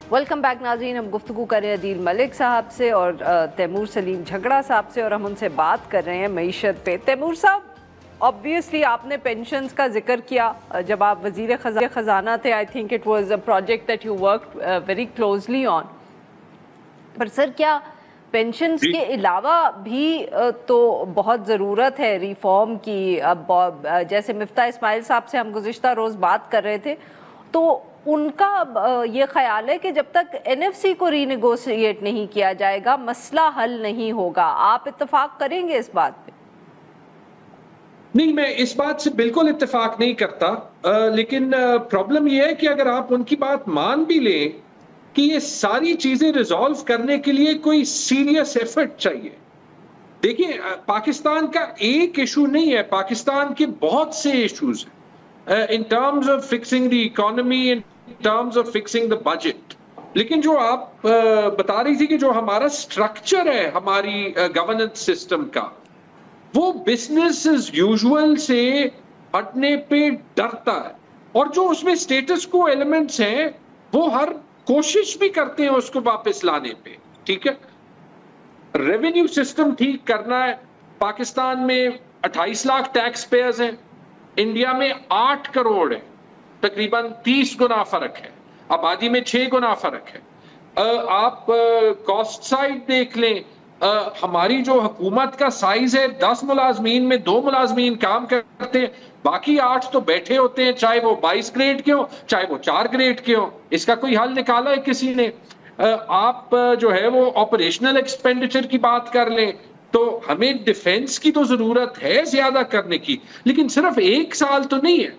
Welcome back नाज़रीन, हम गुफ्तगू कर रहे हैं अदील मलिक साहब से और तैमूर सलीम झगड़ा साहब से, और हम उनसे बात कर रहे हैं मईशत पे। तैमूर साहब, ऑब्वियसली आपने पेंशन्स का जिक्र किया जब आप वज़ीर ख़जाना थे। I think it was a project that you worked very closely on. पर सर, क्या पेंशन्स के अलावा भी तो बहुत ज़रूरत है रिफॉर्म की? अब जैसे मिफ्ता इस्माइल साहब से हम गुज़िश्ता रोज़ बात कर रहे थे, तो उनका ये ख्याल है कि जब तक एनएफसी को रीनेगोशिएट नहीं किया जाएगा मसला हल नहीं होगा। आप इत्तेफाक करेंगे इस बात पे? नहीं, मैं इस बात से बिल्कुल इत्तेफाक नहीं करता, लेकिन प्रॉब्लम ये है कि अगर आप उनकी बात मान भी लें कि ये सारी चीजें रिजॉल्व करने के लिए कोई सीरियस एफर्ट चाहिए। देखिए, पाकिस्तान का एक इशू नहीं है, पाकिस्तान के बहुत से इश्यूज हैं in terms of fixing the economy, in terms of fixing the budget. लेकिन जो आप बता रही थी कि जो हमारा स्ट्रक्चर है हमारी गवर्नेंस सिस्टम का, वो बिजनेस एज यूजुअल से हटने पे डरता है, और जो उसमें स्टेटस को एलिमेंट्स हैं वो हर कोशिश भी करते हैं उसको वापस लाने पे। ठीक है, रेवेन्यू सिस्टम ठीक करना है। पाकिस्तान में 28 लाख टैक्स पेयर्स हैं, इंडिया में 8 करोड़ है, तकरीबन 30 गुना फर्क है, आबादी में 6 गुना फर्क है। आप कॉस्ट साइड देख लें, हमारी जो हुकूमत का साइज है 10 मुलाजमीन में 2 मुलाजमीन काम करते हैं, बाकी 8 तो बैठे होते हैं, चाहे वो 22 ग्रेड के हो चाहे वो 4 ग्रेड के हो। इसका कोई हल निकाला है किसी ने? आप जो है वो ऑपरेशनल एक्सपेंडिचर की बात कर लें तो हमें डिफेंस की तो जरूरत है ज्यादा करने की, लेकिन सिर्फ 1 साल तो नहीं है।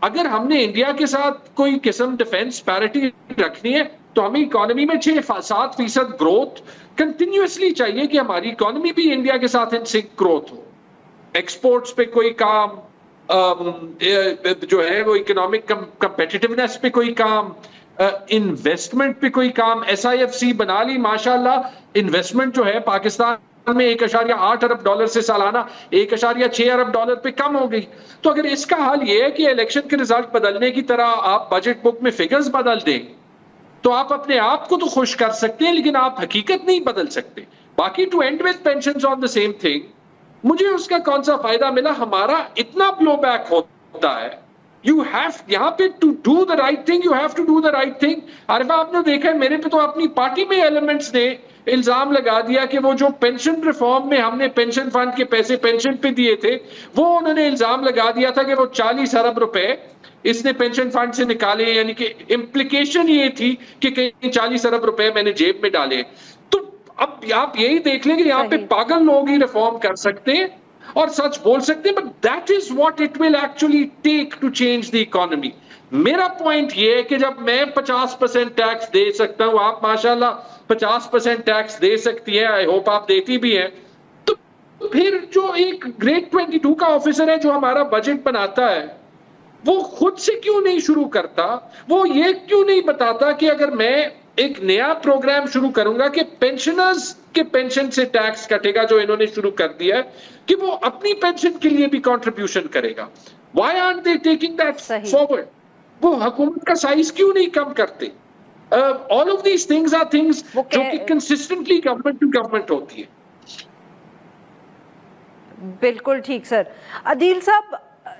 अगर हमने इंडिया के साथ कोई किस्म डिफेंस पैरिटी रखनी है तो हमें इकोनॉमी में 6-7% ग्रोथ कंटिन्यूअसली चाहिए कि हमारी इकोनॉमी भी इंडिया के साथ इन सिंक ग्रोथ हो। एक्सपोर्ट्स पे कोई काम, जो है वो इकोनॉमिक कंपेटिटिवनेस पे कोई काम, इन्वेस्टमेंट पे कोई काम। SIFC बना ली माशाल्लाह, इन्वेस्टमेंट जो है पाकिस्तान में 1.8 अरब डॉलर से सालाना 1.6 अरब डॉलर पे कम हो गई। तो अगर इसका हल ये है कि इलेक्शन के रिजल्ट बदलने की तरह आप बजट बुक में फिगर्स बदल दें, तो आप अपने आप को तो खुश कर सकते हैं, लेकिन आप हकीकत नहीं बदल सकते। बाकी to end with pensions on the same thing, मुझे उसका कौन सा फायदा मिला? हमारा इतना ब्लो बैक होता है। यू हैव यहाँ पे to do the right thing, you have to do the right thing. Arifa, आपने देखा है मेरे पे तो अपनी पार्टी में एलिमेंट्स ने इल्जाम लगा दिया कि वो जो पेंशन रिफॉर्म में हमने पेंशन फंड के पैसे पेंशन पे दिए थे, वो उन्होंने इल्जाम लगा दिया था कि वो 40 अरब रुपए इसने पेंशन फंड से निकाले, यानी कि इम्प्लीकेशन ये थी कि कहीं 40 अरब रुपए मैंने जेब में डाले। तो अब आप यही देख लें कि यहाँ पे पागल लोग ही रिफॉर्म कर सकते हैं और सच बोल सकते हैं, but that is what it will actually take to change the economy. मेरा पॉइंट ये है कि जब मैं 50% टैक्स दे सकता हूं, आप माशाल्लाह 50% टैक्स दे सकती है, आई होप आप देती भी हैं, तो फिर जो एक ग्रेड 22 का ऑफिसर है जो हमारा बजट बनाता है, वो खुद से क्यों नहीं शुरू करता? वो ये क्यों नहीं बताता कि अगर मैं एक नया प्रोग्राम शुरू करूंगा कि पेंशनर्स के पेंशन से टैक्स कटेगा, जो इन्होंने शुरू कर दिया है, कि वो अपनी पेंशन के लिए भी कंट्रीब्यूशन करेगा। Why aren't they taking that forward? वो हुकूमत का साइज क्यों नहीं कम करते? All of these things are things जो कि कंसिस्टेंटली गवर्नमेंट टू गवर्नमेंट होती है। बिल्कुल ठीक सर। अदील साहब,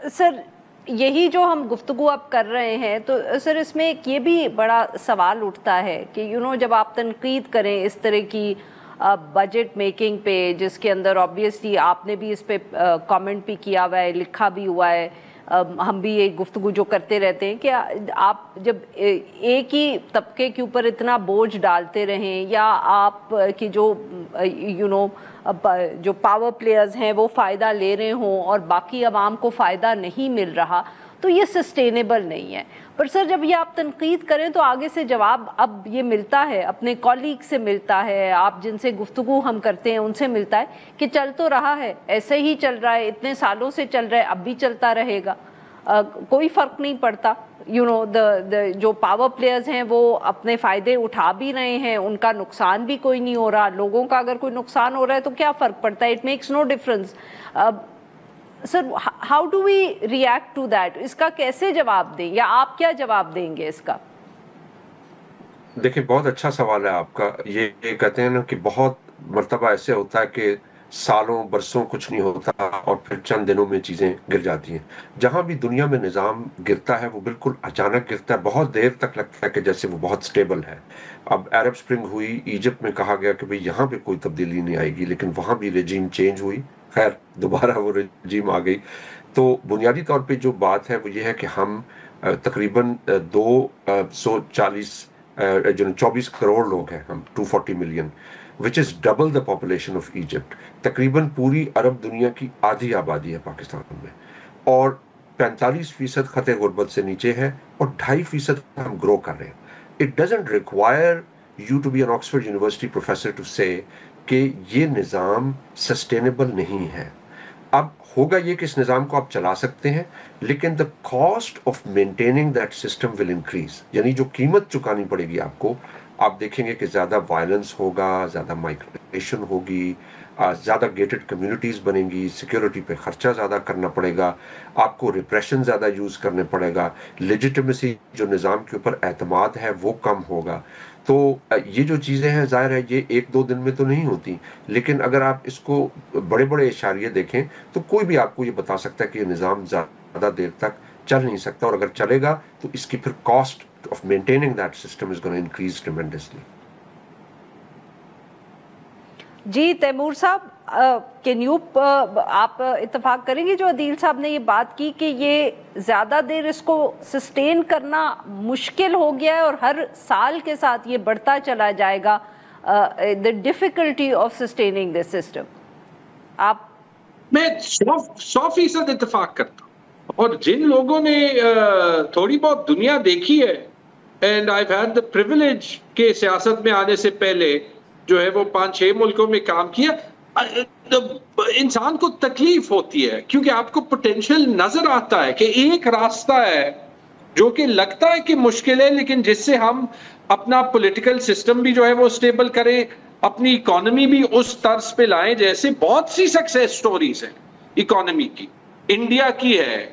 सर यही जो हम गुफ्तगू अब कर रहे हैं, तो सर इसमें एक ये भी बड़ा सवाल उठता है कि जब आप तनकीद करें इस तरह की बजट मेकिंग पे, जिसके अंदर ऑब्वियसली आपने भी इस पे कमेंट भी किया हुआ है, लिखा भी हुआ है, हम भी ये गुफ्तगू जो करते रहते हैं कि आप जब एक ही तबके के ऊपर इतना बोझ डालते रहें, या आप की जो जो पावर प्लेयर्स हैं वो फ़ायदा ले रहे हों और बाकी आवाम को फ़ायदा नहीं मिल रहा, तो ये सस्टेनेबल नहीं है। पर सर, जब ये आप तनकीद करें तो आगे से जवाब अब ये मिलता है, अपने कॉलीग से मिलता है, आप जिनसे गुफ्तगू हम करते हैं उनसे मिलता है कि चल तो रहा है, ऐसे ही चल रहा है, इतने सालों से चल रहा है, अब भी चलता रहेगा, कोई फ़र्क नहीं पड़ता। जो पावर प्लेयर्स हैं वो अपने फ़ायदे उठा भी रहे हैं, उनका नुकसान भी कोई नहीं हो रहा। लोगों का अगर कोई नुकसान हो रहा है तो क्या फ़र्क पड़ता है? It makes no difference. Sir, how do we react to that? इसका कैसे जवाब दें, या आप क्या जवाब देंगे इसका? دیکھیں بہت اچھا سوال ہے آپ کا. یہ کہتے ہیں نا کہ بہت مرتبہ ایسے ہوتا ہے کہ سالوں برسوں کچھ نہیں ہوتا اور پھر چند دنوں میں چیزیں گر جاتی ہیں. جہاں بھی دنیا میں نظام گرتا ہے وہ بالکل اچانک گرتا ہے, بہت دیر تک لگتا ہے کہ جیسے وہ بہت سٹیبل ہے. اب عرب سپرنگ ہوئی, ایجپٹ میں کہا گیا کہ بھئی یہاں پہ کوئی تبدیلی نہیں آئے گی, لیکن وہاں بھی رجیم چینج ہوئی, خیر دوبارہ وہ رجیم آ گئی. تو بنیادی طور پہ جو بات ہے وہ یہ ہے کہ ہم تقریباً 24 کروڑ لوگ ہیں ہم, 240 million, which is double the population of Egypt. تقریباً پوری عرب دنیا کی آدھی آبادی ہے پاکستان میں, اور 45% خطے غربت سے نیچے ہے, اور 2.5% ہم گرو کر رہے ہیں. It doesn't require you to be an Oxford University professor to say کہ یہ نظام سسٹینیبل نہیں ہے. اب ہوگا یہ کہ اس نظام کو آپ چلا سکتے ہیں, لیکن the cost of maintaining that system will increase. یعنی جو قیمت چکانی پڑے گی آپ کو, آپ دیکھیں گے کہ زیادہ وائلنس ہوگا, زیادہ مائگریشن ہوگی, زیادہ گیٹڈ کمیونٹیز بنیں گی, سیکیورٹی پہ خرچہ زیادہ کرنا پڑے گا, آپ کو ریپریشن زیادہ یوز کرنے پڑے گا, لیجیٹیمیسی جو نظام کے اوپر اعتماد ہے وہ کم ہوگا. تو یہ جو چیزیں ہیں ظاہر ہے یہ ایک دو دن میں تو نہیں ہوتی, لیکن اگر آپ اس کو بڑے بڑے اشاریے دیکھیں تو کوئی بھی آپ کو یہ بتا سکتا ہے کہ یہ نظام زیادہ دیر تک چل نہیں سکتا, اور اگر چلے گا تو اس کی پھر cost of maintaining that system is gonna increase tremendously. جی تیمور صاحب, کین یو آپ اتفاق کریں گے جو عدیل صاحب نے یہ بات کی کہ یہ زیادہ دیر اس کو سسٹین کرنا مشکل ہو گیا ہے اور ہر سال کے ساتھ یہ بڑھتا چلا جائے گا, the difficulty of sustaining this system. آپ میں 100% اتفاق کرتا ہوں, اور جن لوگوں نے تھوڑی بہت دنیا دیکھی ہے, and I've had the privilege کہ سیاست میں آنے سے پہلے جو ہے وہ 5-6 ملکوں میں کام کیا, انسان کو تکلیف ہوتی ہے کیونکہ آپ کو پوٹینشل نظر آتا ہے کہ ایک راستہ ہے جو کہ لگتا ہے کہ مشکل ہے, لیکن جس سے ہم اپنا پولیٹیکل سسٹم بھی جو ہے وہ سٹیبل کریں, اپنی اکانومی بھی اس طرز پہ لائیں. جیسے بہت سی سکسیس سٹوریز ہیں اکانومی کی, انڈیا کی ہے,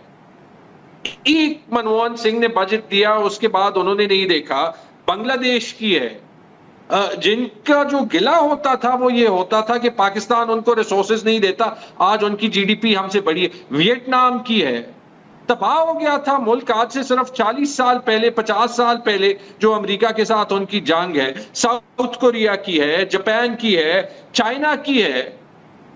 ایک منموہن سنگھ نے بجٹ دیا اس کے بعد انہوں نے نہیں دیکھا. بنگلہ دیش کی ہے, جن کا جو گلہ ہوتا تھا وہ یہ ہوتا تھا کہ پاکستان ان کو ریسورسز نہیں دیتا, آج ان کی جی ڈی پی ہم سے بڑی ہے. ویتنام کی ہے, تباہ ہو گیا تھا ملک آج سے صرف 40 سال پہلے 50 سال پہلے جو امریکہ کے ساتھ ان کی جنگ ہے. ساؤتھ کوریا کی ہے, جاپان کی ہے, چائنا کی ہے,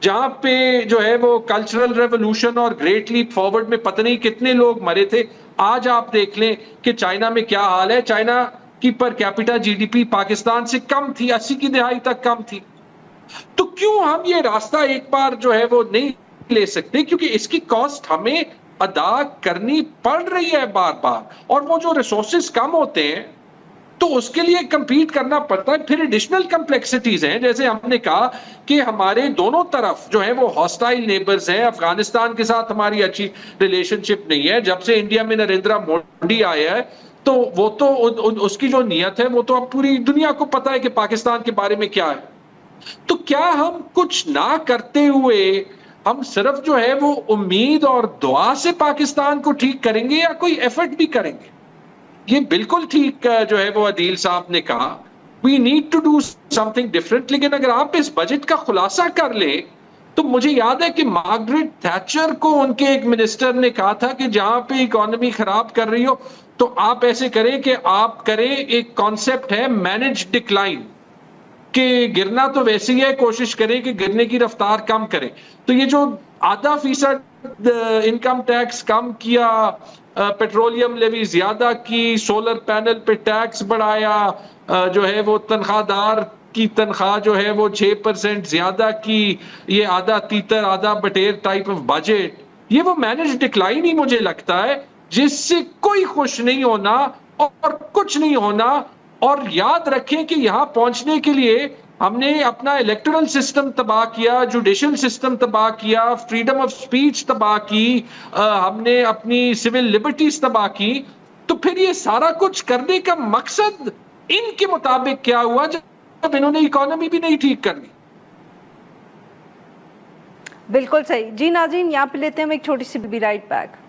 جہاں پہ جو ہے وہ کلچرل ریولوشن اور گریٹ لیپ فارورڈ میں پتہ نہیں کتنے لوگ مرے تھے. آج آپ دیکھ لیں کہ چائنا میں کیا حال ہے. چائنا کی per capita G D P Pakistan سے کم تھی, 80 کی دہائی تک کم تھی. تو کیوں ہم یہ راستہ ایک بار جو ہے وہ نہیں لے سکتے؟ کیونکہ اس کی کاسٹ ہمیں ادا کرنی پڑ رہی ہے بار بار, اور وہ جو ریسورسز کم ہوتے ہیں تو اس کے لیے کمپیٹ کرنا پڑتا ہے. پھر ایڈیشنل کمپلیکسٹیز ہیں, جیسے ہم نے کہا کہ ہمارے دونوں طرف جو ہے وہ ہاسٹائل نیبرز ہیں. افغانستان کے ساتھ ہماری اچھی ریلیشن شپ نہیں ہے. جب سے انڈیا میں نریندرا مودی آیا ہے تو وہ تو اس کی جو نیت ہے وہ تو اب پوری دنیا کو پتا ہے کہ پاکستان کے بارے میں کیا ہے. تو کیا ہم کچھ نہ کرتے ہوئے ہم صرف جو ہے وہ امید اور دعا سے پاکستان کو ٹھیک کریں گے, یا کوئی ایفرٹ بھی کریں گے؟ یہ بالکل ٹھیک جو ہے وہ عدیل صاحب نے کہا, we need to do something different. لیکن اگر آپ اس بجٹ کا خلاصہ کر لیں تو مجھے یاد ہے کہ مارگریٹ تھیچر کو ان کے ایک منسٹر نے کہا تھا کہ جہاں پہ اکانومی خراب کر رہی ہو تو آپ ایسے کریں کہ آپ کریں, ایک کانسیپٹ ہے مینج ڈکلائن, کہ گرنا تو ویسے ہی ہے, کوشش کریں کہ گرنے کی رفتار کم کریں. تو یہ جو 0.5% انکم ٹیکس کم کیا, پیٹرولیم لیوی زیادہ کی, سولر پینل پہ ٹیکس بڑھایا, جو ہے وہ تنخواہ دار کی تنخواہ جو ہے وہ 6% زیادہ کی, یہ آدھا تیتر آدھا بٹیر ٹائپ آف بجٹ, یہ وہ مینج ڈکلائن ہی مجھے لگتا ہے جس سے کوئی خوش نہیں ہونا اور کچھ نہیں ہونا. اور یاد رکھیں کہ یہاں پہنچنے کے لیے ہم نے اپنا الیکٹرل سسٹم تباہ کیا, جوڈیشل سسٹم تباہ کیا, فریڈم آف سپیچ تباہ کی, ہم نے اپنی سول لبرٹیز تباہ کی. تو پھر یہ سارا کچھ کرنے کا مقصد ان کے مطابق کیا ہوا جب انہوں نے اکانومی بھی نہیں ٹھیک کرنی؟ بالکل صحیح. جی ناظرین, یہاں پہ لیتے ہیں ہم ایک چھوٹی سی بی رائٹ بیک.